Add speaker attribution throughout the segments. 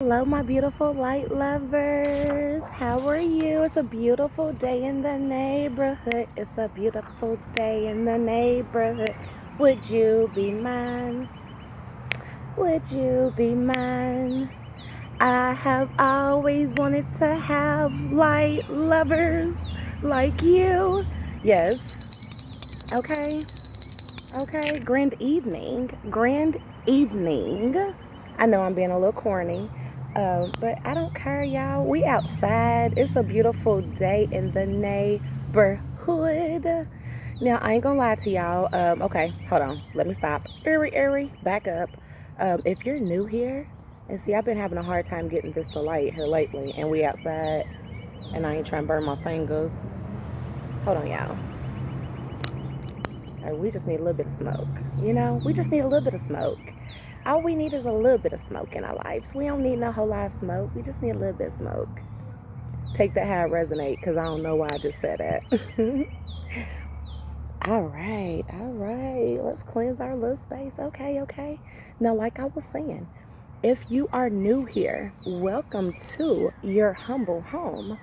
Speaker 1: Hello, my beautiful light lovers. How are you? It's a beautiful day in the neighborhood. It's a beautiful day in the neighborhood. Would you be mine? Would you be mine? I have always wanted to have light lovers like you. Yes. Okay. Okay. Grand evening. Grand evening. I know I'm being a little corny. But I don't care, y'all. We outside. It's a beautiful day in the neighborhood. Now, I ain't gonna lie to y'all. Okay, hold on. Let me stop. Back up. If you're new here, and see, I've been having a hard time getting this to light here lately, and we outside, and I ain't trying to burn my fingers. Hold on, y'all. We just need a little bit of smoke. You know, we just need a little bit of smoke. All we need is a little bit of smoke in our lives. We don't need no whole lot of smoke. We just need a little bit of smoke. Take that how it resonate, because I don't know why I just said that. All right. Let's cleanse our little space. Okay. Now, like I was saying, if you are new here, welcome to your humble home.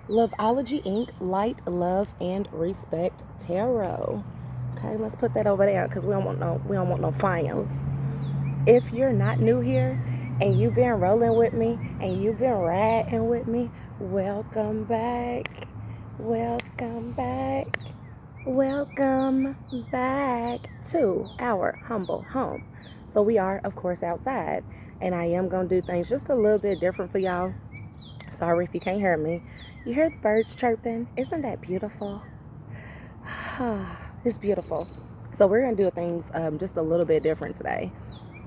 Speaker 1: Loveology Ink, Light, Love, and Respect Tarot. Okay, let's put that over there because we don't want no fires. If you're not new here and you've been rolling with me and you've been riding with me, welcome back. Welcome back to our humble home. So we are, of course, outside, and I am going to do things just a little bit different for y'all. Sorry if you can't hear me. You hear the birds chirping? Isn't that beautiful? It's beautiful. So we're going to do things just a little bit different today.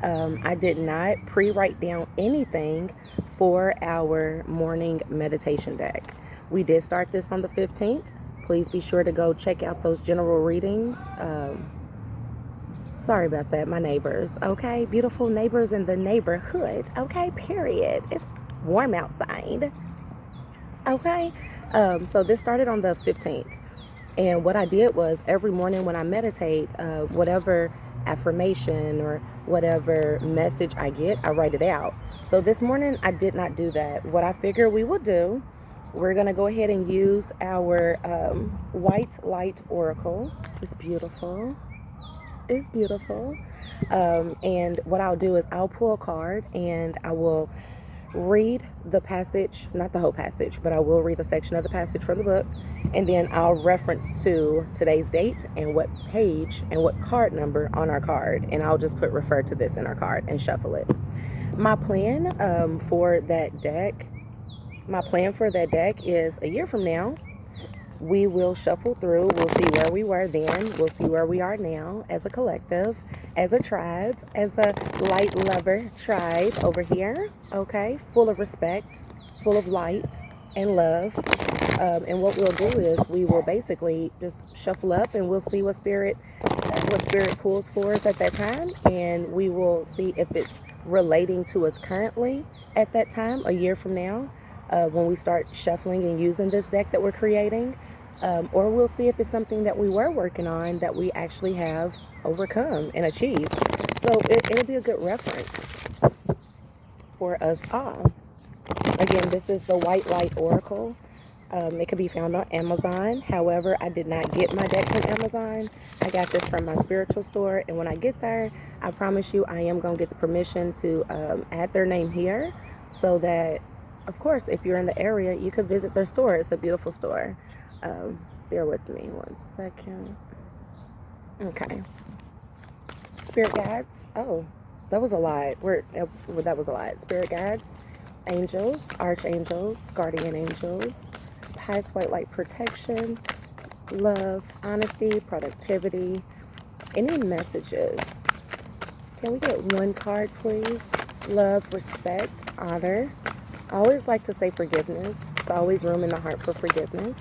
Speaker 1: I did not pre-write down anything for our morning meditation deck. We did start this on the 15th. Please be sure to go check out those general readings. Sorry about that, my neighbors. Okay, beautiful neighbors in the neighborhood. Okay, period. It's warm outside. Okay, so this started on the 15th. And what I did was every morning when I meditate, whatever affirmation or whatever message I get, I write it out. So this morning I did not do that. What I figured we will do, we're going to go ahead and use our white light oracle. It's beautiful. And what I'll do is I'll pull a card and I will read the passage, not the whole passage, but I will read a section of the passage from the book, and then I'll reference to today's date and what page and what card number on our card, and I'll just put refer to this in our card and shuffle it. My plan for that deck is a year from now we will shuffle through. We'll see where we were then. We'll see where we are now as a collective, as a tribe, as a light lover tribe over here. Okay, full of respect, full of light and love. And what we'll do is we will basically just shuffle up and we'll see what spirit pulls for us at that time, and we will see if it's relating to us currently at that time, a year from now. When we start shuffling and using this deck that we're creating, or we'll see if it's something that we were working on that we actually have overcome and achieved. So it'll be a good reference for us all. Again, this is the White Light Oracle. It can be found on Amazon. However, I did not get my deck from Amazon. I got this from my spiritual store, and when I get there, I promise you I am going to get the permission to add their name here so that, of course, if you're in the area, you could visit their store. It's a beautiful store. Bear with me 1 second. Okay. Spirit guides. Oh, that was a lot. That was a lot. Spirit guides, angels, archangels, guardian angels, highest white light protection, love, honesty, productivity. Any messages? Can we get one card, please? Love, respect, honor. I always like to say forgiveness. There's always room in the heart for forgiveness.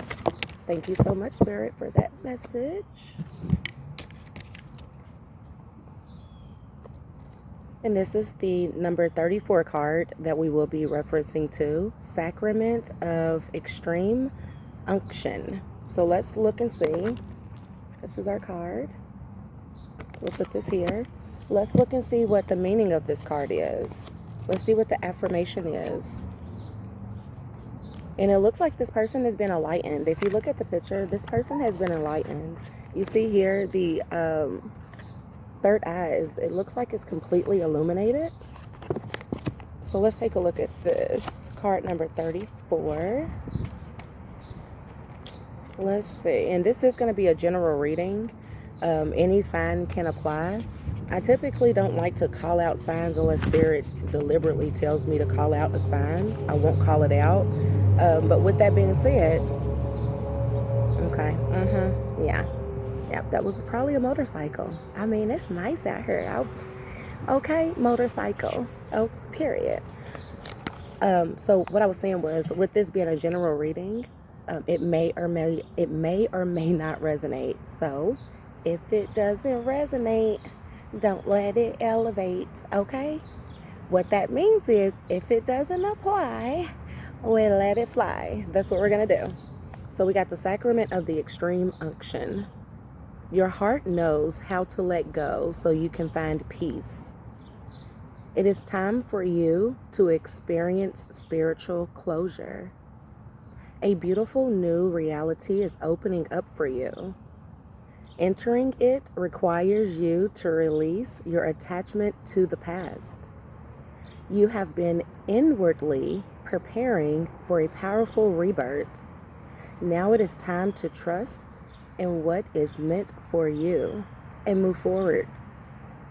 Speaker 1: Thank you so much, Spirit, for that message. And this is the number 34 card that we will be referencing to, Sacrament of Extreme Unction. So let's look and see. This is our card. We'll put this here. Let's look and see what the meaning of this card is. Let's see what the affirmation is. And it looks like this person has been enlightened. If you look at the picture, this person has been enlightened. You see here the third eye, it looks like it's completely illuminated. So let's take a look at this. Card number 34. Let's see. And this is going to be a general reading. Any sign can apply. I typically don't like to call out signs unless Spirit deliberately tells me to call out a sign. I won't call it out. But with that being said, okay, yeah. Yep, that was probably a motorcycle. I mean, it's nice out here. Okay, motorcycle. Oh, period. So what I was saying was, with this being a general reading, it may or may not resonate. So if it doesn't resonate, don't let it elevate, okay? What that means is, if it doesn't apply, we let it fly. That's what we're going to do. So we got the sacrament of the extreme unction. Your heart knows how to let go so you can find peace. It is time for you to experience spiritual closure. A beautiful new reality is opening up for you. Entering it requires you to release your attachment to the past. You have been inwardly preparing for a powerful rebirth. Now it is time to trust in what is meant for you and move forward.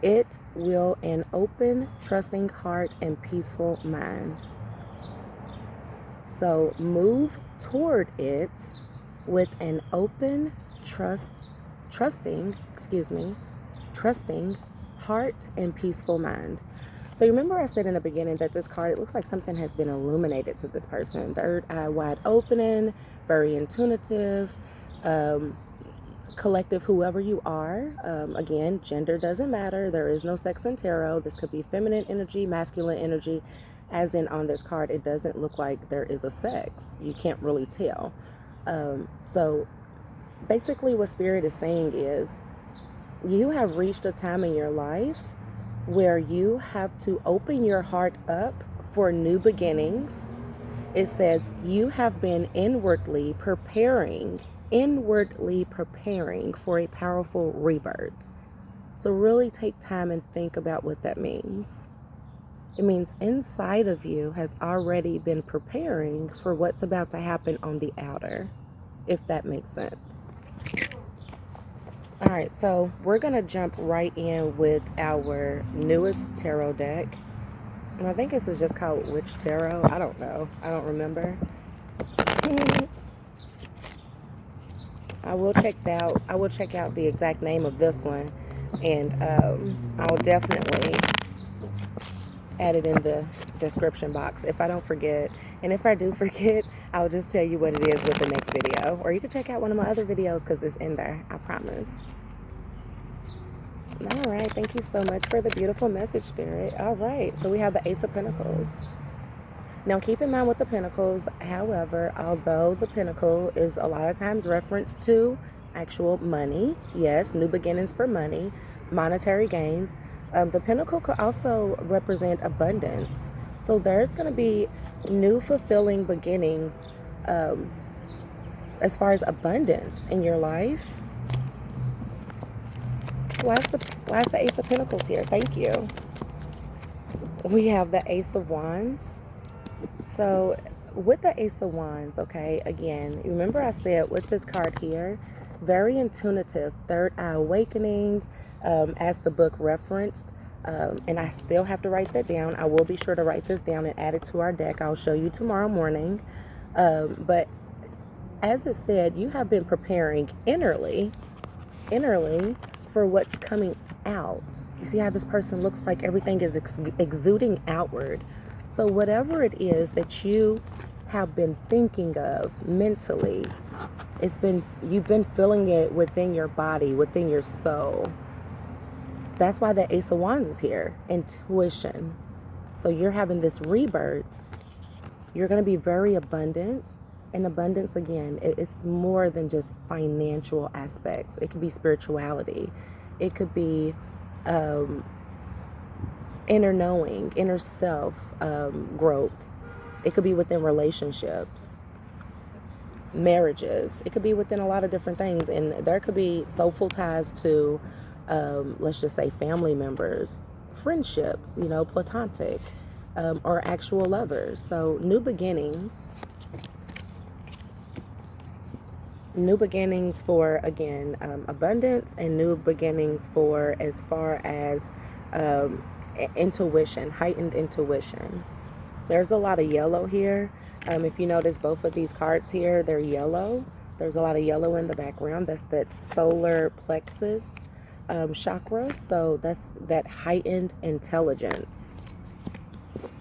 Speaker 1: It will an open, trusting heart and peaceful mind. So move toward it with an open, trusting heart and peaceful mind. So remember I said in the beginning that this card, it looks like something has been illuminated to this person. Third eye wide opening, very intuitive, collective, whoever you are. Again, gender doesn't matter. There is no sex in tarot. This could be feminine energy, masculine energy. As in on this card, it doesn't look like there is a sex. You can't really tell. So basically what Spirit is saying is, you have reached a time in your life where you have to open your heart up for new beginnings. It says you have been inwardly preparing for a powerful rebirth. So really take time and think about what that means. It means inside of you has already been preparing for what's about to happen on the outer, if that makes sense. All right, so we're going to jump right in with our newest tarot deck. And I think this is just called Witch Tarot. I don't know. I don't remember. I will check out the exact name of this one, and I'll definitely add it in the description box if I don't forget. And if I do forget, I'll just tell you what it is with the next video. Or you can check out one of my other videos because it's in there, I promise. All right, thank you so much for the beautiful message, Spirit. All right, so we have the Ace of Pentacles. Now, keep in mind with the Pentacles, however, although the Pentacle is a lot of times referenced to actual money, yes, new beginnings for money, monetary gains, the Pentacle could also represent abundance. So there's going to be new fulfilling beginnings as far as abundance in your life. Why is the Ace of Pentacles here? Thank you. We have the Ace of Wands. So with the Ace of Wands, okay, again, remember I said with this card here, very intuitive, third eye awakening, as the book referenced, and I still have to write that down. I will be sure to write this down and add it to our deck. I'll show you tomorrow morning. But as it said, you have been preparing innerly for what's coming out. You see how this person looks like everything is exuding outward. So whatever it is that you have been thinking of mentally, you've been feeling it within your body, within your soul. That's why the Ace of Wands is here, intuition. So you're having this rebirth. You're going to be very abundant. And abundance, again, it's more than just financial aspects. It could be spirituality. It could be inner knowing, inner self growth. It could be within relationships, marriages. It could be within a lot of different things. And there could be soulful ties to, let's just say, family members, friendships, platonic, or actual lovers. So new beginnings for, again, abundance, and new beginnings for as far as intuition, heightened intuition. There's a lot of yellow here. If you notice both of these cards here, they're yellow. There's a lot of yellow in the background. That's that solar plexus chakra. So that's that heightened intelligence.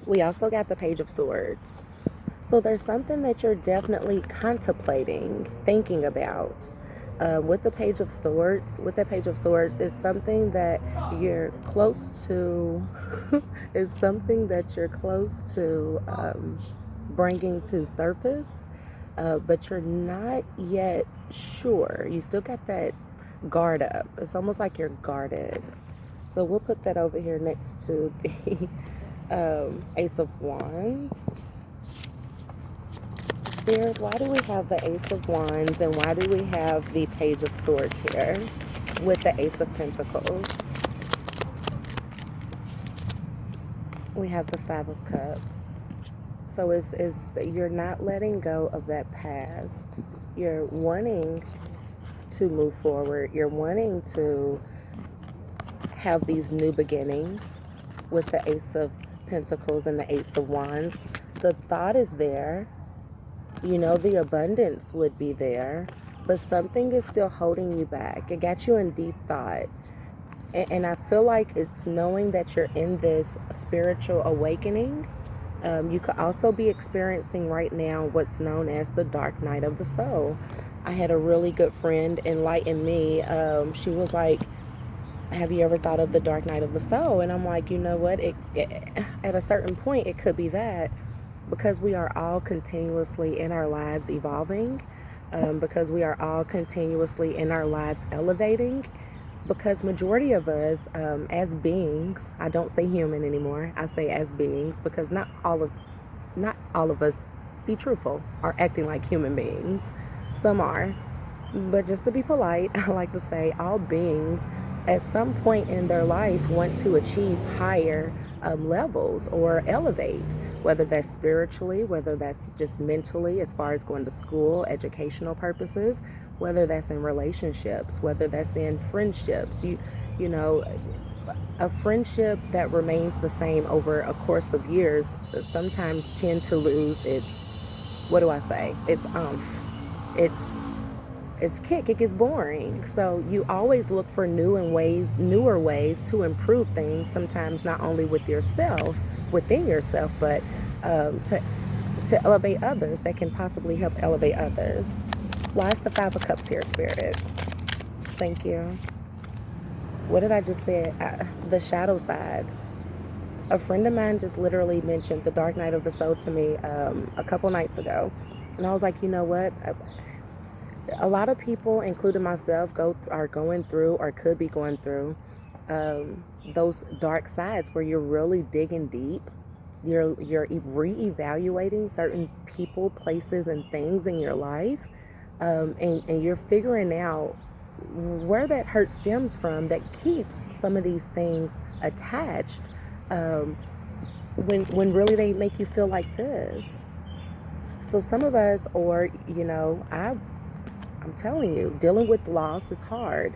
Speaker 1: We also got the Page of Swords. So there's something that you're definitely contemplating, thinking about. With the Page of Swords, it's something that you're close to. It's something that you're close to bringing to surface, but you're not yet sure. You still got that guard up. It's almost like you're guarded. So we'll put that over here next to the Ace of Wands. Spirit, why do we have the Ace of Wands, and why do we have the Page of Swords here with the Ace of Pentacles? We have the Five of Cups. So it's you're not letting go of that past. You're wanting to move forward. You're wanting to have these new beginnings with the Ace of Pentacles and the Ace of Wands. The thought is there. The abundance would be there, but something is still holding you back. It got you in deep thought. And I feel like it's knowing that you're in this spiritual awakening. You could also be experiencing right now what's known as the dark night of the soul. I had a really good friend enlighten me. She was like, have you ever thought of the dark night of the soul? And I'm like, you know what? At a certain point, it could be that. Because we are all continuously in our lives evolving, because we are all continuously in our lives elevating, because majority of us as beings, I don't say human anymore, I say as beings, because not all of us, be truthful, are acting like human beings. Some are, but just to be polite, I like to say all beings at some point in their life want to achieve higher levels or elevate, whether that's spiritually, whether that's just mentally as far as going to school, educational purposes, whether that's in relationships, whether that's in friendships. You know, a friendship that remains the same over a course of years sometimes tend to lose its, what do I say? Its it's kick. It gets boring. So you always look for newer ways to improve things. Sometimes not only with yourself, within yourself, but to elevate others, that can possibly help elevate others. Why is the Five of Cups here, Spirit? Thank you. What did I just say? The shadow side. A friend of mine just literally mentioned the dark night of the soul to me a couple nights ago, and I was like, you know what? A lot of people, including myself, are going through or could be going through those dark sides where you're really digging deep. You're reevaluating certain people, places, and things in your life, and you're figuring out where that hurt stems from that keeps some of these things attached, when really they make you feel like this. So some of us, or I'm telling you, dealing with loss is hard.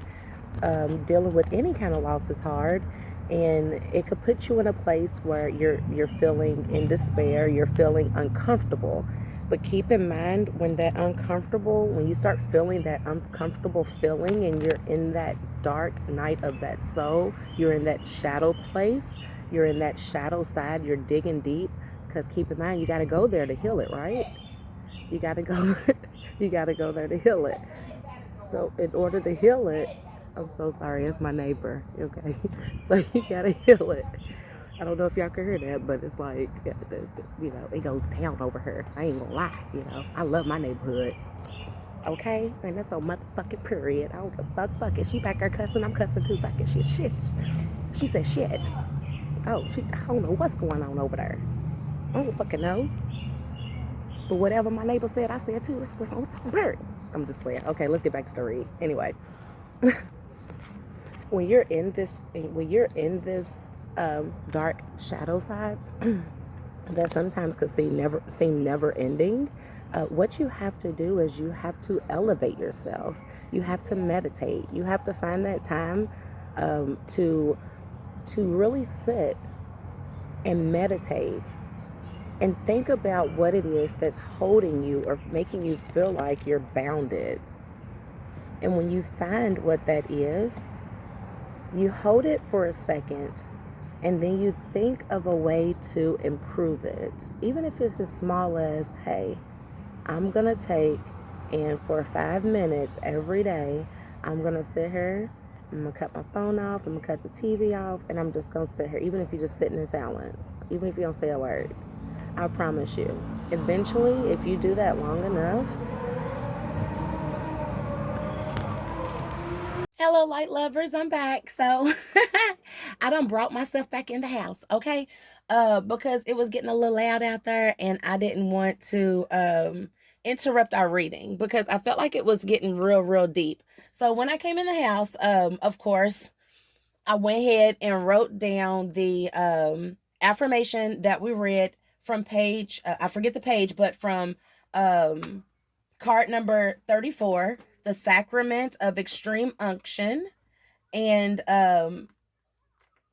Speaker 1: Dealing with any kind of loss is hard, and it could put you in a place where you're feeling in despair, you're feeling uncomfortable. But keep in mind, when you start feeling that uncomfortable feeling, and you're in that dark night of that soul, you're in that shadow place, you're in that shadow side, you're digging deep. Because keep in mind, you got to go there to heal it, right? You got to go. You got to go there to heal it. So in order to heal it, I'm so sorry, it's my neighbor. Okay, so you got to heal it. I don't know if y'all can hear that, but it's like, it goes down over here. I ain't gonna lie, I love my neighborhood. Okay, and that's a motherfucking period. I don't fuck it. She back there cussing, I'm cussing too. Fucking shit. She said shit. Oh, I don't know what's going on over there. I don't fucking know. But whatever my neighbor said, I said too. What's on bird? I'm just playing. Okay, let's get back to the read. Anyway, when you're in this dark shadow side that sometimes could seem never ending, what you have to do is you have to elevate yourself. You have to meditate. You have to find that time to really sit and meditate and think about what it is that's holding you or making you feel like you're bounded. And when you find what that is, you hold it for a second and then you think of a way to improve it. Even if it's as small as, hey, I'm going to take and for 5 minutes every day, I'm going to sit here, I'm going to cut my phone off, I'm going to cut the TV off, and I'm just going to sit here, even if you just sit in silence, even if you don't say a word. I promise you, eventually, if you do that long enough. Hello, light lovers. I'm back. So I done brought myself back in the house, okay? Because it was getting a little loud out there and I didn't want to interrupt our reading because I felt like it was getting real deep. So when I came in the house, of course, I went ahead and wrote down the affirmation that we read from page, I forget the page, but from um card number 34, the sacrament of extreme unction. And I'm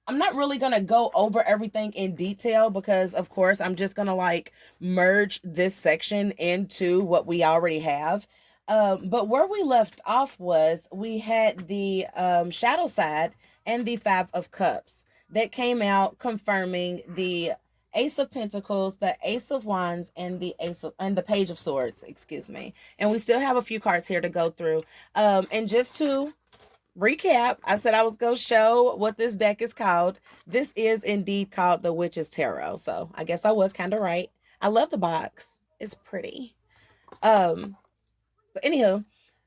Speaker 1: not really going to go over everything in detail because, of course, I'm just going to like merge this section into what we already have. But where we left off was we had the shadow side and the Five of Cups that came out confirming the Ace of Pentacles, the Ace of Wands, and the Page of Swords, excuse me. And we still have a few cards here to go through. And just to recap, I said I was going to show what this deck is called. This is indeed called the Witch's Tarot. So I guess I was kind of right. I love the box. It's pretty. But anywho,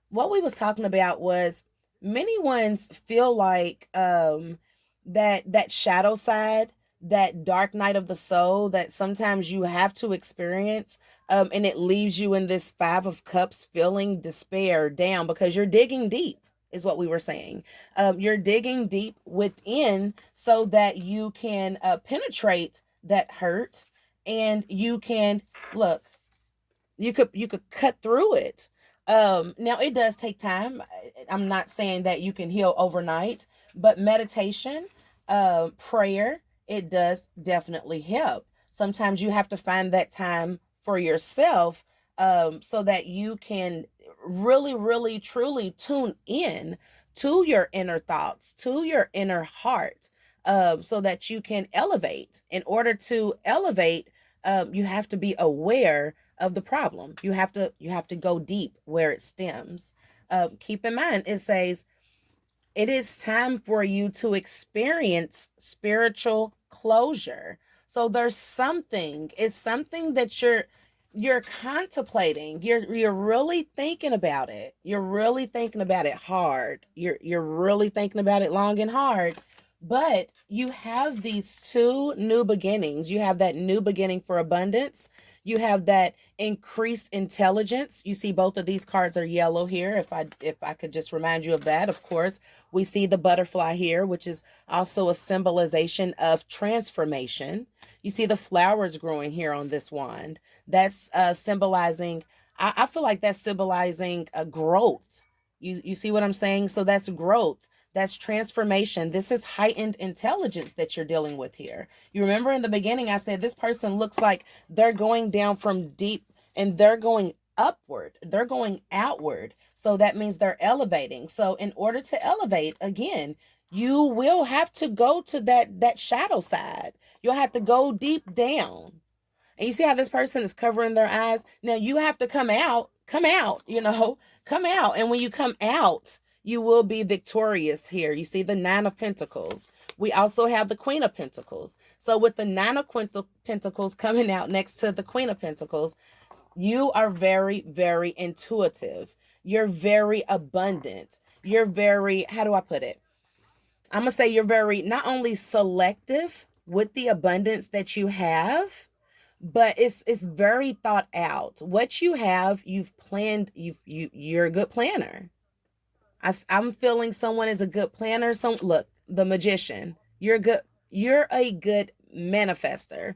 Speaker 1: what we was talking about was many ones feel like that shadow side, that dark night of the soul that sometimes you have to experience, and it leaves you in this Five of Cups feeling despair down because you're digging deep is what we were saying. You're digging deep within so that you can penetrate that hurt and you can look, you could cut through it. Now it does take time. I'm not saying that you can heal overnight, but meditation, prayer, it does definitely help. Sometimes you have to find that time for yourself, so that you can really truly tune in to your inner thoughts, to your inner heart, so that you can elevate. In order to elevate, you have to be aware of the problem. You have to go deep where it stems. Keep in mind, it says it is time for you to experience spiritual closure. So there's something. It's something that you're contemplating. You're really thinking about it. You're really thinking about it hard. You're really thinking about it long and hard. But you have these two new beginnings. You have that new beginning for abundance. You have that increased intelligence. You see both of these cards are yellow here. If I could just remind you of that, of course, we see the butterfly here, which is also a symbolization of transformation. You see the flowers growing here on this wand. That's symbolizing, I feel like that's symbolizing growth. You see what I'm saying? So that's growth. That's transformation. This is heightened intelligence that you're dealing with here. You remember in the beginning, I said this person looks like they're going down from deep and they're going upward. They're going outward. So that means they're elevating. So in order to elevate, again, you will have to go to that shadow side. You'll have to go deep down. And you see how this person is covering their eyes? Now you have to come out, come out. And when you come out, you will be victorious here. You see the Nine of Pentacles. We also have the Queen of Pentacles. So with the Nine of Pentacles coming out next to the Queen of Pentacles, you are very intuitive. You're very abundant. You're very, how do I put it? I'm going to say you're very not only selective, with the abundance that you have, but it's very thought out. What you have, you've planned, you're a good planner. I'm feeling someone is a good planner. Look, the magician. You're a good manifester.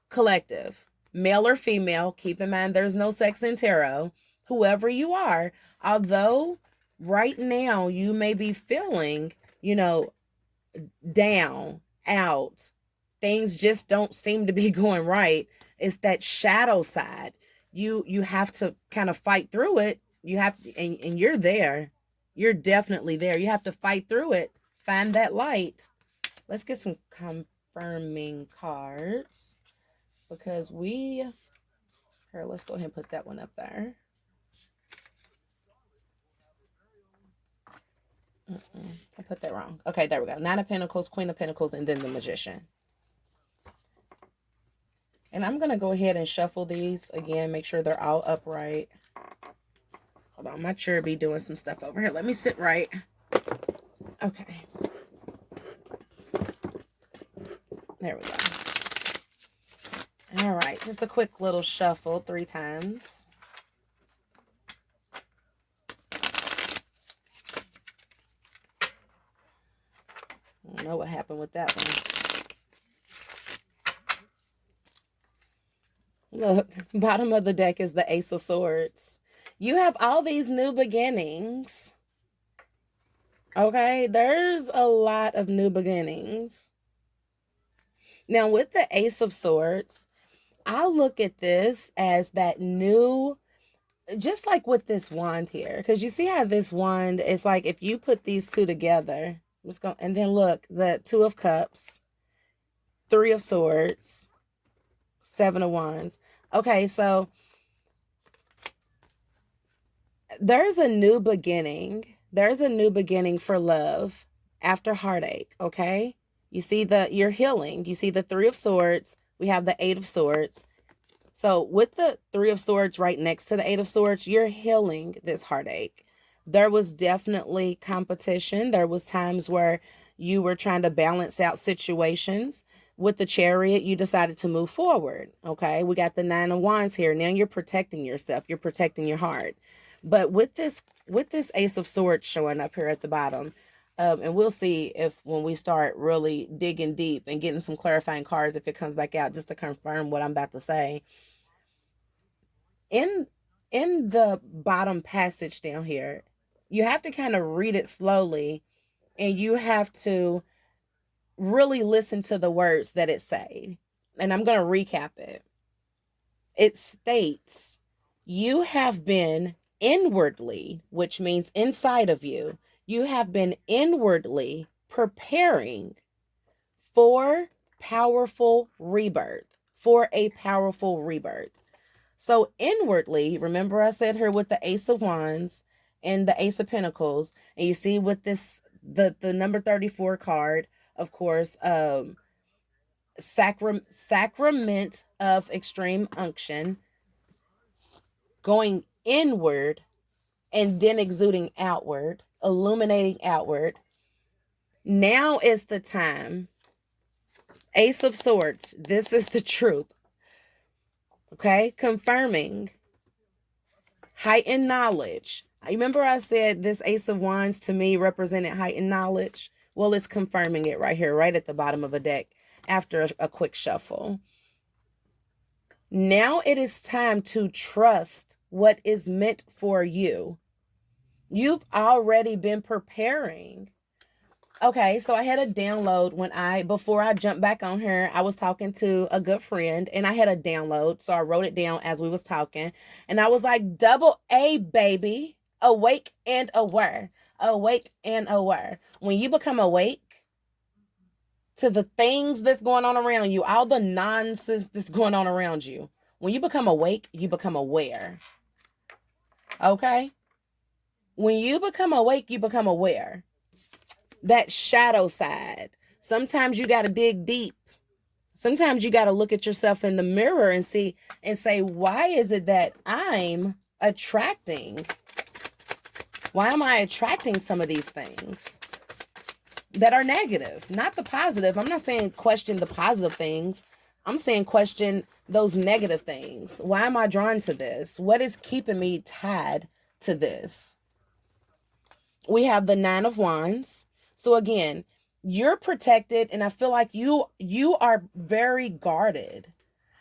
Speaker 1: Collective, male or female, keep in mind there's no sex in tarot. Whoever you are, although right now you may be feeling, down, out, things just don't seem to be going right. It's that shadow side. You have to kind of fight through it. You have and you're there. You're definitely there. You have to fight through it. Find that light. Let's get some confirming cards, because let's go ahead and put that one up there. I put that wrong. Okay, there we go. Nine of Pentacles, Queen of Pentacles, and then the Magician. And I'm going to go ahead and shuffle these again, make sure they're all upright. Hold on, my chair be doing some stuff over here. Let me sit right. Okay. There we go. All right, just a quick little shuffle 3 times. I don't know what happened with that one. Look, bottom of the deck is the Ace of Swords. You have all these new beginnings. Okay, there's a lot of new beginnings. Now, with the Ace of Swords, I look at this as that new, just like with this wand here, because you see how this wand is like, if you put these two together, and then look, the 2 of Cups, 3 of Swords, 7 of Wands. Okay, so there's a new beginning. There's a new beginning for love after heartache, okay? You see you're healing. You see the 3 of Swords. We have the 8 of Swords. So with the 3 of Swords right next to the 8 of Swords, you're healing this heartache. There was definitely competition. There was times where you were trying to balance out situations. With the Chariot, you decided to move forward. Okay, we got the 9 of Wands here. Now you're protecting yourself. You're protecting your heart. But with this Ace of Swords showing up here at the bottom, and we'll see if when we start really digging deep and getting some clarifying cards, if it comes back out, just to confirm what I'm about to say. In the bottom passage down here, you have to kind of read it slowly, and you have to really listen to the words that it say. And I'm going to recap it. It states, you have been inwardly, which means inside of you, you have been inwardly preparing for powerful rebirth, for a powerful rebirth. So inwardly, remember I said here with the Ace of Wands and the Ace of Pentacles, and you see with this, the number 34 card, of course, sacrament of extreme unction, going inward and then exuding outward, illuminating outward. Now is the time. Ace of Swords, this is the truth. Okay, confirming heightened knowledge. Remember I said this Ace of Wands to me represented heightened knowledge? Well, it's confirming it right here, right at the bottom of a deck after a quick shuffle. Now it is time to trust what is meant for you. You've already been preparing. Okay, so I had a download before I jumped back on here, I was talking to a good friend and I had a download. So I wrote it down as we was talking and I was like, double A, baby, awake and aware, awake and aware. When you become awake to the things that's going on around you, all the nonsense that's going on around you, when you become awake, you become aware. Okay? When you become awake, you become aware. That shadow side. Sometimes you got to dig deep. Sometimes you got to look at yourself in the mirror and see and say, why is it that I'm attracting? Why am I attracting some of these things? that are negative, not the positive. I'm not saying question the positive things. I'm saying question those negative things. Why am I drawn to this? What is keeping me tied to this? We have the Nine of Wands. So again, you're protected, and I feel like you are very guarded.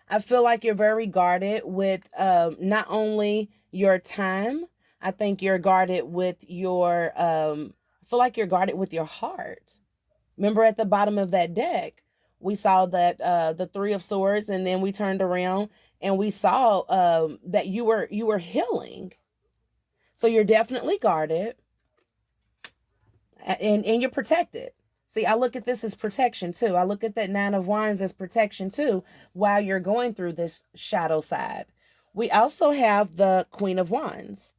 Speaker 1: I feel like you're very guarded with not only your time. I think you're guarded with your. I feel like you're guarded with your heart. Remember at the bottom of that deck, we saw that the Three of Swords, and then we turned around and we saw that you were healing. So you're definitely guarded, and you're protected. See, I look at this as protection too. I look at that Nine of Wands as protection too while you're going through this shadow side. We also have the Queen of Wands.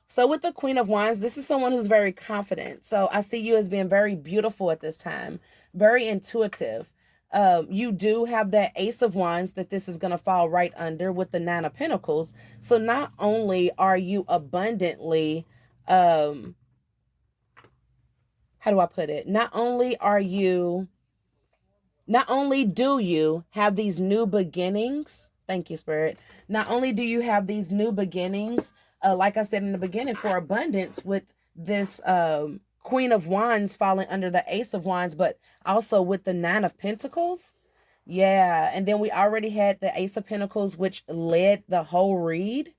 Speaker 1: So with the Queen of Wands, this is someone who's very confident. So I see you as being very beautiful at this time, very intuitive. You do have that Ace of Wands that this is going to fall right under with the Nine of Pentacles. So not only are you abundantly, how do I put it? Not only do you have these new beginnings, thank you, Spirit. Not only do you have these new beginnings, like I said in the beginning, for abundance with this Queen of Wands falling under the Ace of Wands, but also with the Nine of Pentacles. Yeah, and then we already had the Ace of Pentacles, which led the whole read,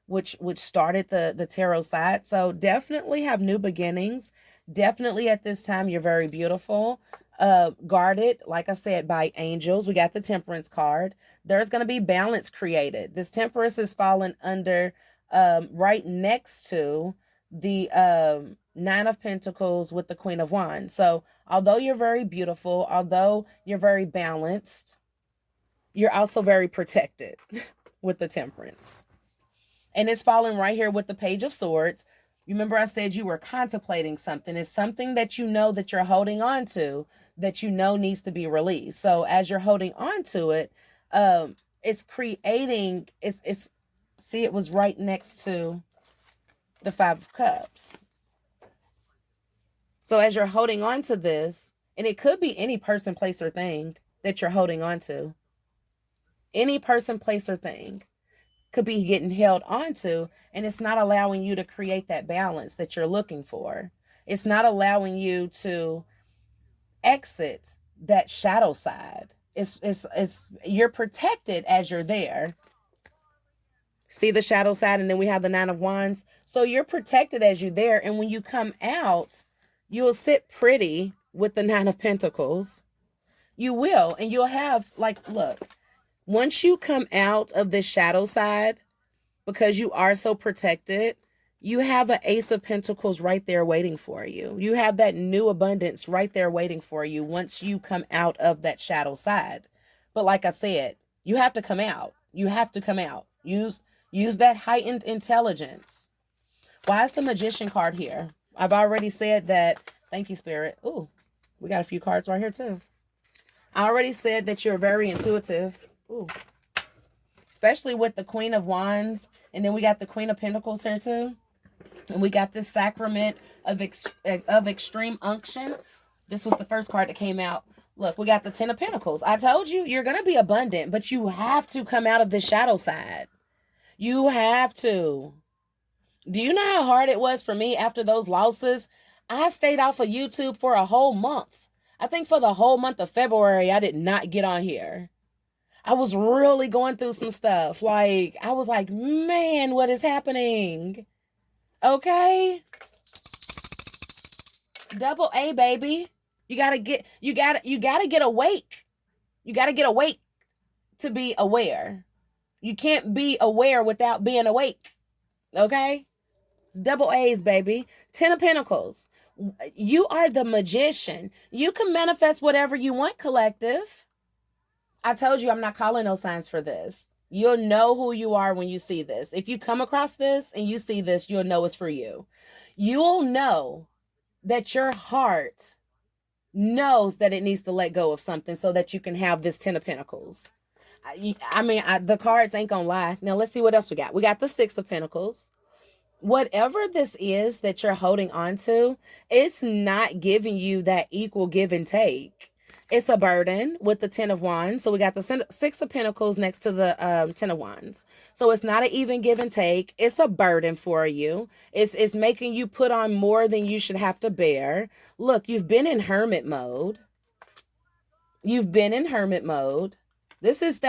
Speaker 1: which started the tarot side. So definitely have new beginnings. Definitely at this time you're very beautiful. Guarded, like I said, by angels. We got the Temperance card. There's going to be balance created. This Temperance is falling under right next to the Nine of Pentacles with the Queen of Wands. So although you're very beautiful, although you're very balanced, you're also very protected with the Temperance. And it's falling right here with the Page of Swords. Remember I said you were contemplating something. It's something that you know that you're holding on to, that you know needs to be released. So as you're holding on to it, it's creating, it's see, it was right next to the Five of Cups. So as you're holding on to this, and it could be any person, place, or thing that you're holding on to. Any person, place, or thing could be getting held onto, and it's not allowing you to create that balance that you're looking for. It's not allowing you to exit that shadow side. It's you're protected as you're there. See the shadow side, and then we have the Nine of Wands. So you're protected as you're there, and when you come out, you'll sit pretty with the Nine of Pentacles. You will, and you'll have, like, look, once you come out of this shadow side, because you are so protected, you have an Ace of Pentacles right there waiting for you. You have that new abundance right there waiting for you once you come out of that shadow side. But like I said, you have to come out. You have to come out. Use that heightened intelligence. Why is the Magician card here? I've already said that. Thank you, Spirit. Ooh, we got a few cards right here too. I already said that you're very intuitive. Ooh. Especially with the Queen of Wands. And then we got the Queen of Pentacles here too. And we got this Sacrament of Extreme Unction. This was the first card that came out. Look, we got the Ten of Pentacles. I told you, you're going to be abundant, but you have to come out of the shadow side. You have to. Do you know how hard it was for me after those losses? I stayed off of YouTube for a whole month. I think for the whole month of February, I did not get on here. I was really going through some stuff. Like, I was like, man, what is happening? Okay? Double A, baby. You gotta get awake. You gotta get awake to be aware. You can't be aware without being awake. Okay? Double A's, baby. Ten of Pentacles. You are the magician. You can manifest whatever you want, collective. I told you I'm not calling no signs for this. You'll know who you are when you see this. If you come across this and you see this, you'll know it's for you. You'll know that your heart knows that it needs to let go of something so that you can have this Ten of Pentacles. The cards ain't gonna lie. Now let's see what else we got. We got the Six of Pentacles. whatever this is that you're holding on to, it's not giving you that equal give and take. It's a burden with the 10 of Wands. So we got the 6 of Pentacles next to the 10 of Wands. So it's not an even give and take. It's a burden for you. It's making you put on more than you should have to bear. Look, you've been in hermit mode. You've been in hermit mode. This is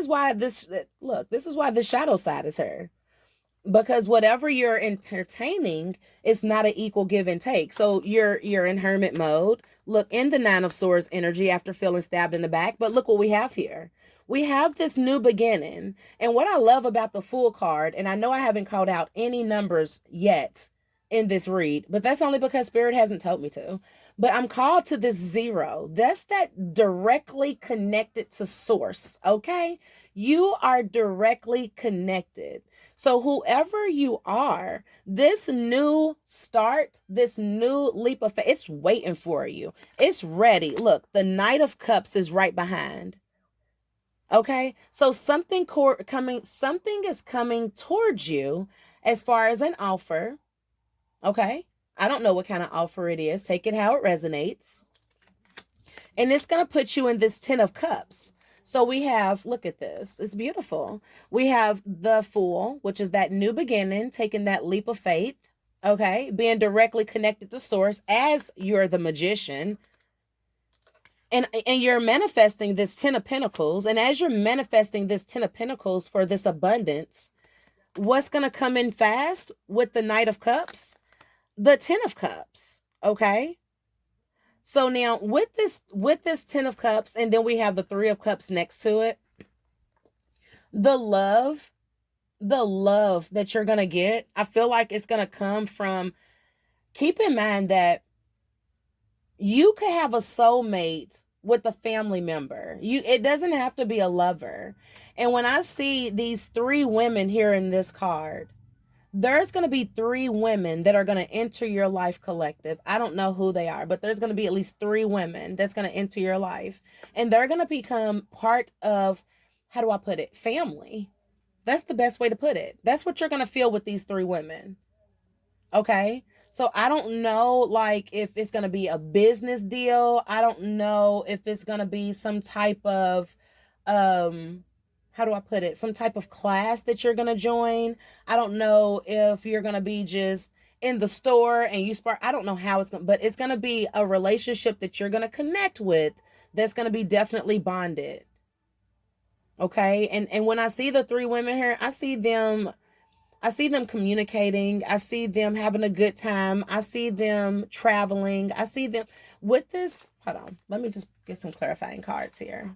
Speaker 1: why the shadow side is here. Because whatever you're entertaining, it's not an equal give and take. So you're in hermit mode. Look, in the 9 of Swords energy after feeling stabbed in the back. But look what we have here. We have this new beginning. And what I love about the Fool card, and I know I haven't called out any numbers yet in this read, but that's only because Spirit hasn't told me to. But I'm called to this 0. That's that directly connected to source, okay? You are directly connected. So whoever you are, this new start, this new leap of faith, it's waiting for you. It's ready. Look, the Knight of Cups is right behind. Okay? So something is coming towards you as far as an offer. Okay? I don't know what kind of offer it is. Take it how it resonates. And it's going to put you in this 10 of Cups. So we have, look at this. It's beautiful. We have the Fool, which is that new beginning, taking that leap of faith, okay? Being directly connected to source as you're the magician. And you're manifesting this 10 of Pentacles. And as you're manifesting this 10 of Pentacles for this abundance, what's going to come in fast with the Knight of Cups? The 10 of Cups, okay? So now with this 10 of Cups, and then we have the 3 of Cups next to it, the love that you're going to get, I feel like it's going to come from, keep in mind that you could have a soulmate with a family member. It doesn't have to be a lover. And when I see these 3 women here in this card, there's going to be 3 women that are going to enter your life collective. I don't know who they are, but there's going to be at least 3 women that's going to enter your life. And they're going to become part of, how do I put it? Family. That's the best way to put it. That's what you're going to feel with these 3 women. Okay? So I don't know, like, if it's going to be a business deal. I don't know if it's going to be some type of, how do I put it? Some type of class that you're going to join. I don't know if you're going to be just in the store and you spark. I don't know how it's going to, but it's going to be a relationship that you're going to connect with that's going to be definitely bonded. Okay? And when I see the 3 women here, I see them communicating. I see them having a good time. I see them traveling. I see them with this. Hold on. Let me just get some clarifying cards here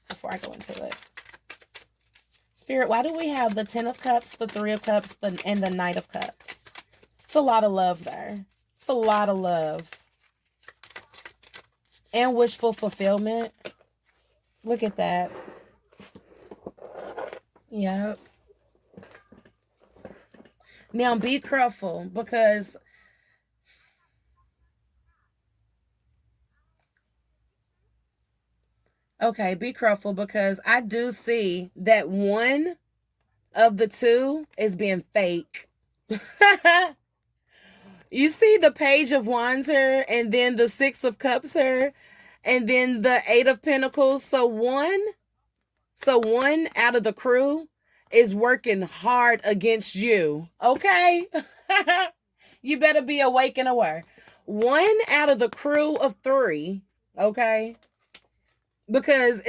Speaker 1: before I go into it. Spirit, why do we have the 10 of Cups, the 3 of Cups, and the Knight of Cups? It's a lot of love there. It's a lot of love. And wishful fulfillment. Look at that. Yep. Now be careful because be careful because I do see that one of the 2 is being fake. You see the Page of Wands here, and then the 6 of Cups here, and then the 8 of Pentacles. So one out of the crew is working hard against you. Okay? You better be awake and aware. One out of the crew of 3, okay? Because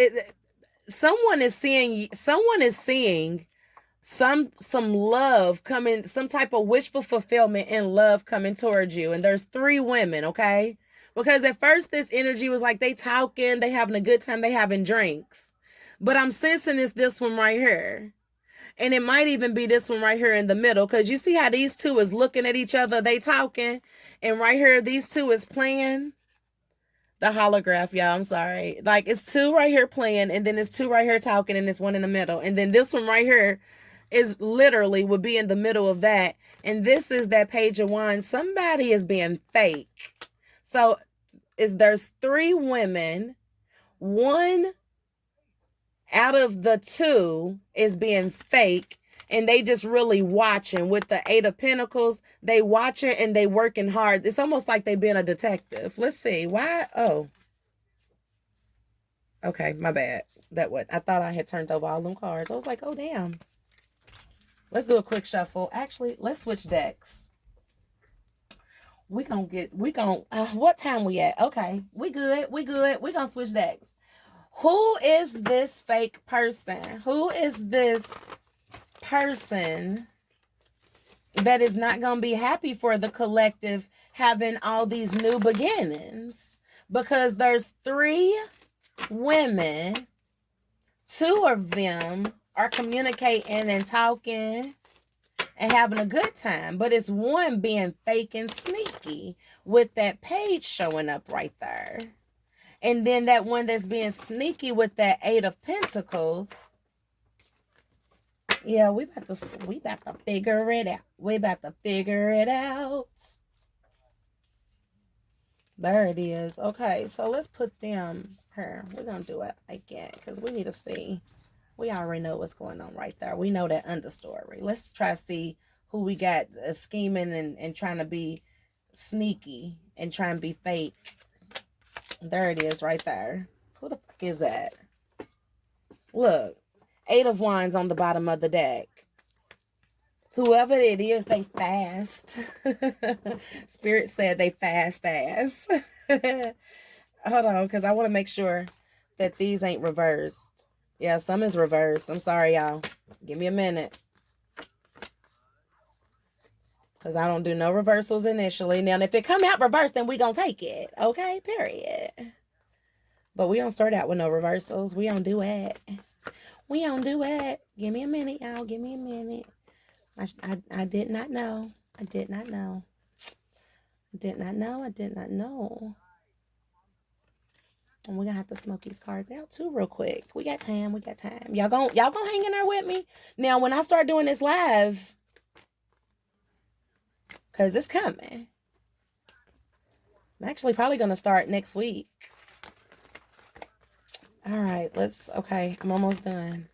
Speaker 1: someone is seeing some love coming, some type of wishful fulfillment and love coming towards you. And there's 3 women, okay? Because at first this energy was like they talking, they having a good time, they having drinks. But I'm sensing it's this one right here. And it might even be this one right here in the middle. Because you see how these 2 is looking at each other, they talking. And right here, these 2 is playing. The holograph, y'all, I'm sorry. Like, it's 2 right here playing, and then it's 2 right here talking, and it's 1 in the middle. And then this one right here is literally would be in the middle of that. And this is that Page of Wands. Somebody is being fake. So there's 3 women. 1 out of the 2 is being fake. and they just really watching. With the Eight of Pentacles, they watching and they working hard. It's almost like they being a detective. Let's see. Why? Oh. Okay, my bad. I thought I had turned over all them cards. I was like, oh, damn. Let's do a quick shuffle. Actually, let's switch decks. What time we at? Okay, we good. We gonna switch decks. Who is this fake person? Who is this person that is not gonna be happy for the collective having all these new beginnings? Because there's 3 women, 2 of them are communicating and talking and having a good time, but it's one being fake and sneaky with that page showing up right there. And then that one that's being sneaky with that 8 of Pentacles. Yeah, we about to figure it out. We about to figure it out. There it is. Okay, so let's put them here. We're gonna do it like that because we need to see. We already know what's going on right there. We know that understory. Let's try to see who we got scheming and trying to be sneaky and trying to be fake. There it is right there. Who the fuck is that? Look, 8 of Wands on the bottom of the deck. Whoever it is, they fast. Spirit said they fast ass. Hold on, because I want to make sure that these ain't reversed. Yeah, some is reversed. I'm sorry, y'all. Give me a minute. Because I don't do no reversals initially. Now, if it come out reversed, then we going to take it. Okay? Period. But we don't start out with no reversals. We don't do it. We don't do it. Give me a minute, y'all. Give me a minute. I did not know. I did not know. I did not know. I did not know. And we're gonna have to smoke these cards out too real quick. We got time. We got time. Y'all gonna hang in there with me? Now, when I start doing this live, because it's coming. I'm actually probably gonna start next week. All right, okay, I'm almost done.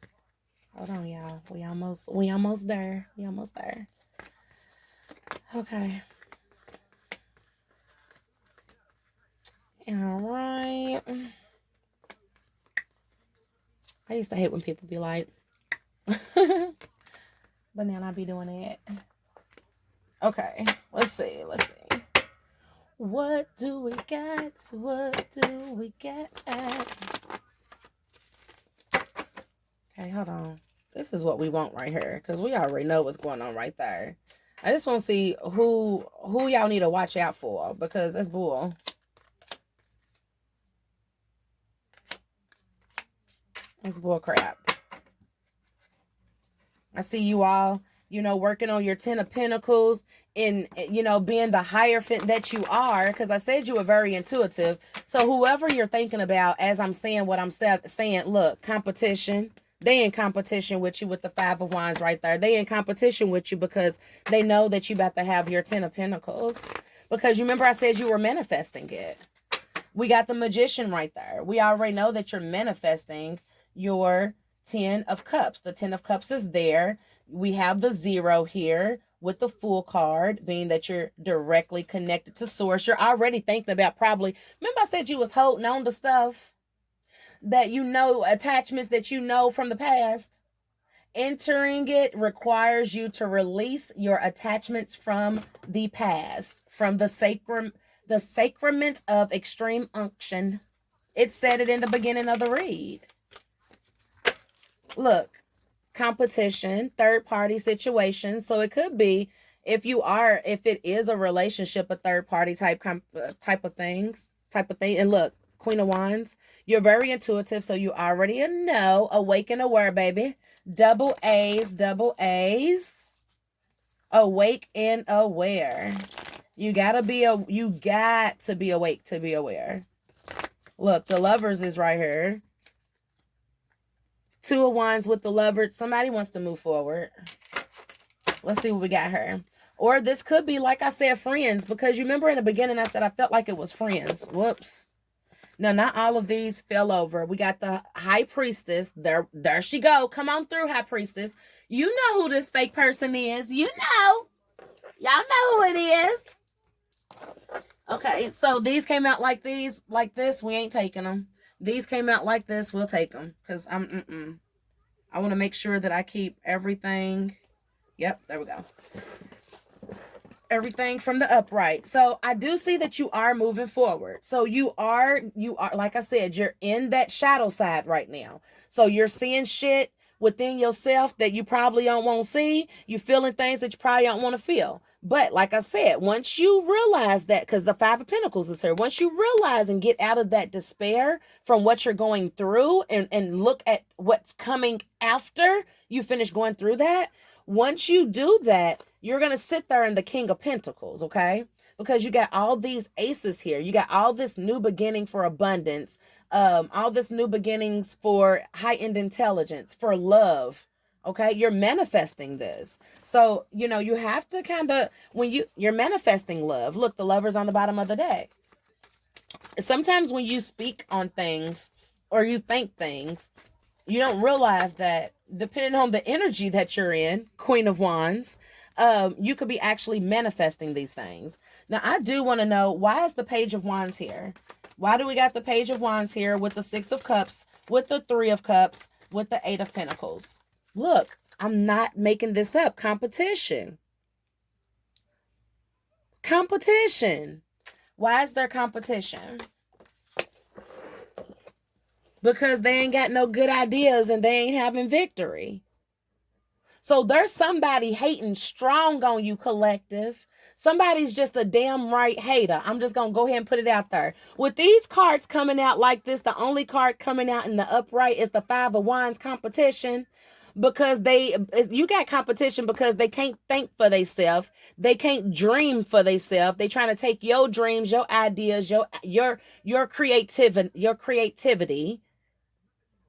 Speaker 1: Hold on, y'all. We almost there. We almost there. Okay. All right. I used to hate when people be like, but now I be doing it. Okay, let's see. What do we got? What do we got? Okay, hold on. This is what we want right here, because we already know what's going on right there. I just want to see who y'all need to watch out for, because that's bull. That's bull crap. I see you all, working on your 10 of Pentacles and, being the hierophant that you are, because I said you were very intuitive. So whoever you're thinking about, as I'm saying what I'm saying, look, competition. They in competition with you with the 5 of Wands right there. They in competition with you because they know that you about to have your 10 of Pentacles. Because you remember I said you were manifesting it. We got the Magician right there. We already know that you're manifesting your 10 of Cups. The 10 of Cups is there. We have the 0 here with the Fool card, being that you're directly connected to Source. You're already thinking about probably, remember I said you was holding on to stuff that attachments that from the past. Entering it requires you to release your attachments from the past, from the sacrament of extreme unction. It said it in the beginning of the read. Look, competition, third party situation. So it could be if it is a relationship, a third party type of thing. And look, Queen of Wands, you're very intuitive, so you already know. Awake and aware, baby. Double A's. Awake and aware. You got to be awake to be aware. Look, the Lovers is right here. 2 of Wands with the Lovers. Somebody wants to move forward. Let's see what we got here. Or this could be, like I said, friends, because you remember in the beginning I said I felt like it was friends. Whoops. No, not all of these fell over. We got the High Priestess. There she go. Come on through, High Priestess. You know who this fake person is. You know. Y'all know who it is. Okay, so these came out like these, like this. We ain't taking them. These came out like this. We'll take them because I want to make sure that I keep everything. Yep, there we go. Everything from the upright. So I do see that you are moving forward. So you are, like I said, you're in that shadow side right now. So you're seeing shit within yourself that you probably don't want to see. You're feeling things that you probably don't want to feel. But like I said, once you realize that, because the Five of Pentacles is here, once you realize and get out of that despair from what you're going through and look at what's coming after you finish going through that, once you do that, you're going to sit there in the King of Pentacles, okay? Because you got all these aces here. You got all this new beginning for abundance, all this new beginnings for heightened intelligence, for love, okay? You're manifesting this. So, you have to kind of, when you're manifesting love, look, the Lover's on the bottom of the deck. Sometimes when you speak on things or you think things, you don't realize that depending on the energy that you're in, Queen of Wands, you could be actually manifesting these things. Now, I do want to know, why is the Page of Wands here? Why do we got the Page of Wands here with the Six of Cups, with the Three of Cups, with the Eight of Pentacles? Look, I'm not making this up. Competition. Competition. Why is there competition? Because they ain't got no good ideas and they ain't having victory. So there's somebody hating strong on you, collective. Somebody's just a damn right hater. I'm just going to go ahead and put it out there. With these cards coming out like this, the only card coming out in the upright is the Five of Wands, competition. Because you got competition because they can't think for themselves. They can't dream for themselves. They trying to take your dreams, your ideas, your creativity.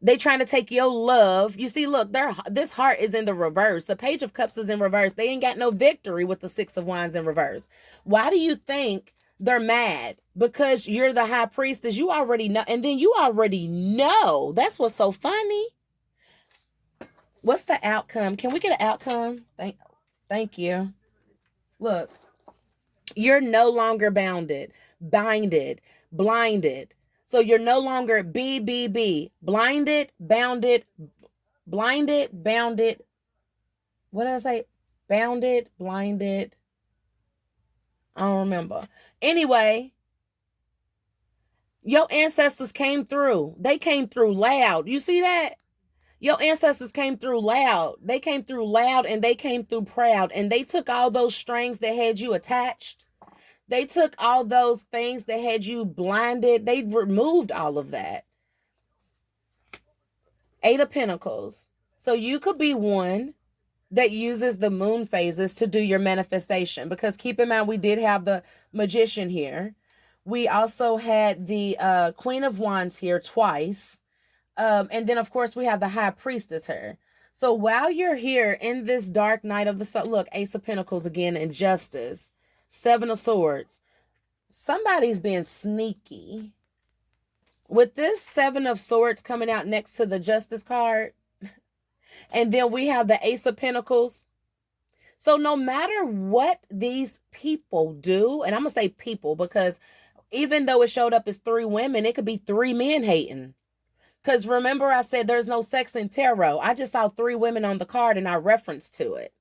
Speaker 1: They trying to take your love. You see, look, this heart is in the reverse. The Page of Cups is in reverse. They ain't got no victory with the Six of Wands in reverse. Why do you think they're mad? Because you're the High Priestess. You already know. And then you already know. That's what's so funny. What's the outcome? Can we get an outcome? Thank you. Look, you're no longer bounded, binded, blinded. So you're no longer BBB, blinded, bounded, blinded, bounded. What did I say? Bounded, blinded. I don't remember. Anyway, your ancestors came through. They came through loud. You see that? Your ancestors came through loud. They came through loud and they came through proud. And they took all those strings that had you attached. They took all those things that had you blinded. They removed all of that. Eight of Pentacles. So you could be one that uses the moon phases to do your manifestation. Because keep in mind, we did have the Magician here. We also had the Queen of Wands here twice. And then, of course, we have the High Priestess here. So while you're here in this dark night of the sun, look, Ace of Pentacles again, and Justice, Seven of Swords. Somebody's being sneaky. With this Seven of Swords coming out next to the Justice card, and then we have the Ace of Pentacles. So no matter what these people do, and I'm going to say people because even though it showed up as three women, it could be three men hating. Because remember I said there's no sex in tarot. I just saw three women on the card and I referenced to it.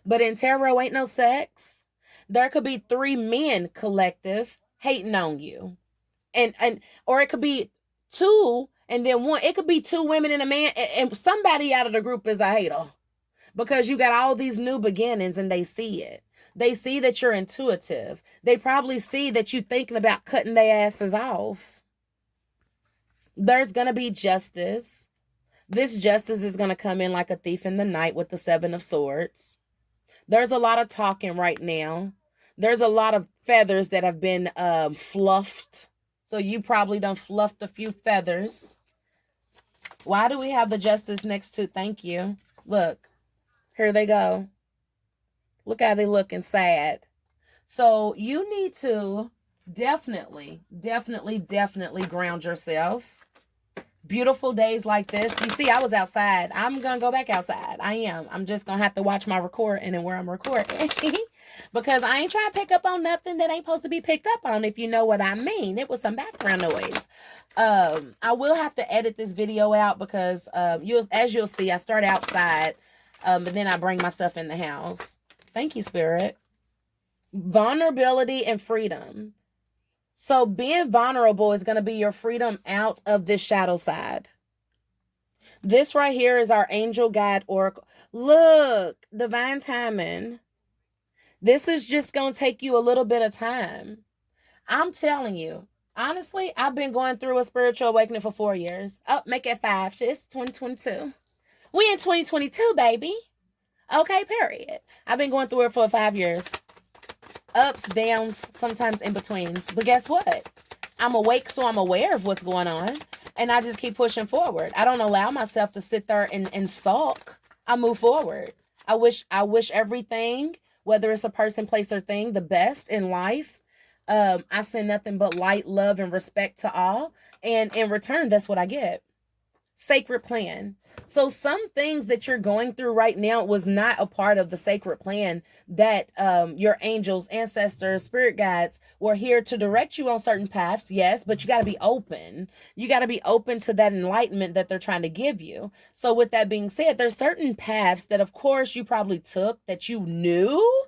Speaker 1: But in tarot ain't no sex. There could be three men, collective, hating on you. Or it could be two and then one. It could be two women and a man, and somebody out of the group is a hater. Because you got all these new beginnings and they see it. They see that you're intuitive. They probably see that you're thinking about cutting their asses off. There's going to be justice. This justice is going to come in like a thief in the night with the Seven of Swords. There's a lot of talking right now. There's a lot of feathers that have been fluffed. So you probably done fluffed a few feathers. Why do we have the Justice next to? Thank you. Look. Here they go. Look how they looking sad. So you need to definitely ground yourself. Beautiful days like this. You see, I was outside. I'm going to go back outside. I am. I'm just going to have to watch my recording and where I'm recording. Because I ain't trying to pick up on nothing that ain't supposed to be picked up on, if you know what I mean. It was some background noise. I will have to edit this video out because as you'll see, I start outside, but then I bring my stuff in the house. Thank you, Spirit. Vulnerability and freedom. So being vulnerable is going to be your freedom out of this shadow side. This right here is our angel guide oracle. Look, divine timing. This is just going to take you a little bit of time. I'm telling you, honestly, I've been going through a spiritual awakening for 4 years. Oh, make it 5. It's 2022. We in 2022, baby. Okay, period. I've been going through it for 5 years. Ups, downs, sometimes in betweens. But guess what? I'm awake, so I'm aware of what's going on. And I just keep pushing forward. I don't allow myself to sit there and sulk. I move forward. I wish everything, whether it's a person, place, or thing, the best in life. I send nothing but light, love, and respect to all. And in return, that's what I get. Sacred plan. So some things that you're going through right now was not a part of the sacred plan that your angels, ancestors, spirit guides were here to direct you on certain paths. Yes, but you got to be open. You got to be open to that enlightenment that they're trying to give you. So with that being said, there's certain paths that of course you probably took that you knew,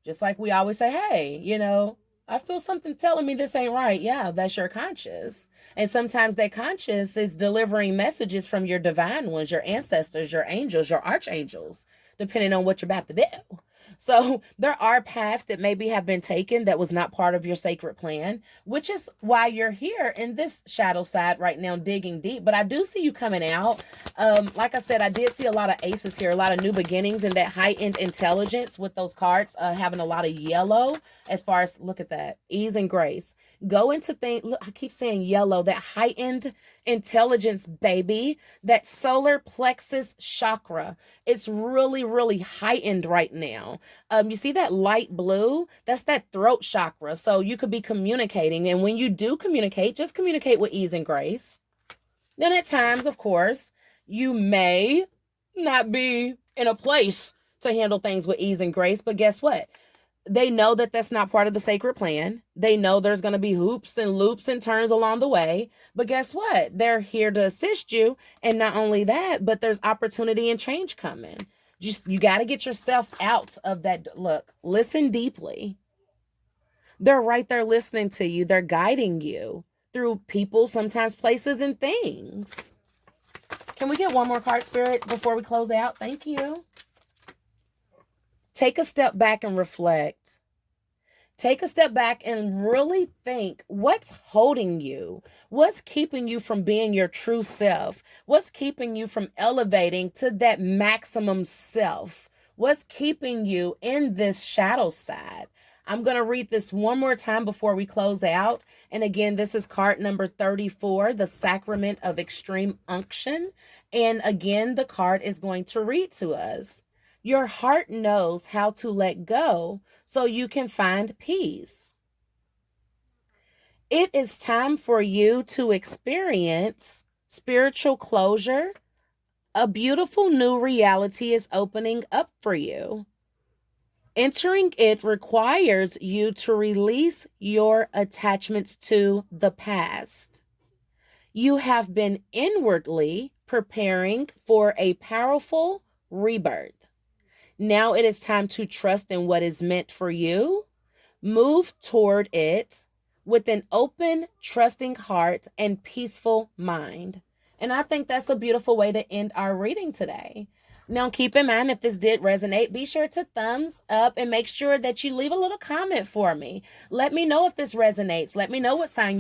Speaker 1: just like we always say, hey, I feel something telling me this ain't right. Yeah, that's your conscious. And sometimes that conscious is delivering messages from your divine ones, your ancestors, your angels, your archangels, depending on what you're about to do. So there are paths that maybe have been taken that was not part of your sacred plan, which is why you're here in this shadow side right now, digging deep. But I do see you coming out. Like I said, I did see a lot of aces here, a lot of new beginnings, and that heightened intelligence with those cards having a lot of yellow as far as, look at that, ease and grace. Go into things, look, I keep saying yellow, that heightened intelligence, baby, that solar plexus chakra. It's really, really heightened right now. You see that light blue? That's that throat chakra. So you could be communicating. And when you do communicate, just communicate with ease and grace. Then at times, of course, you may not be in a place to handle things with ease and grace. But guess what? They know that that's not part of the sacred plan. They know there's going to be hoops and loops and turns along the way. But guess what? They're here to assist you. And not only that, but there's opportunity and change coming. You got to get yourself out of that. Look, listen deeply. They're right there listening to you. They're guiding you through people, sometimes places, and things. Can we get one more card, Spirit, before we close out? Thank you. Take a step back and reflect. Take a step back and really think, what's holding you? What's keeping you from being your true self? What's keeping you from elevating to that maximum self? What's keeping you in this shadow side? I'm going to read this one more time before we close out. And again, this is card number 34, the Sacrament of Extreme Unction. And again, the card is going to read to us. Your heart knows how to let go so you can find peace. It is time for you to experience spiritual closure. A beautiful new reality is opening up for you. Entering it requires you to release your attachments to the past. You have been inwardly preparing for a powerful rebirth. Now it is time to trust in what is meant for you. Move toward it with an open, trusting heart and peaceful mind. And I think that's a beautiful way to end our reading today. Now, keep in mind, if this did resonate, be sure to thumbs up and make sure that you leave a little comment for me. Let me know if this resonates. Let me know what sign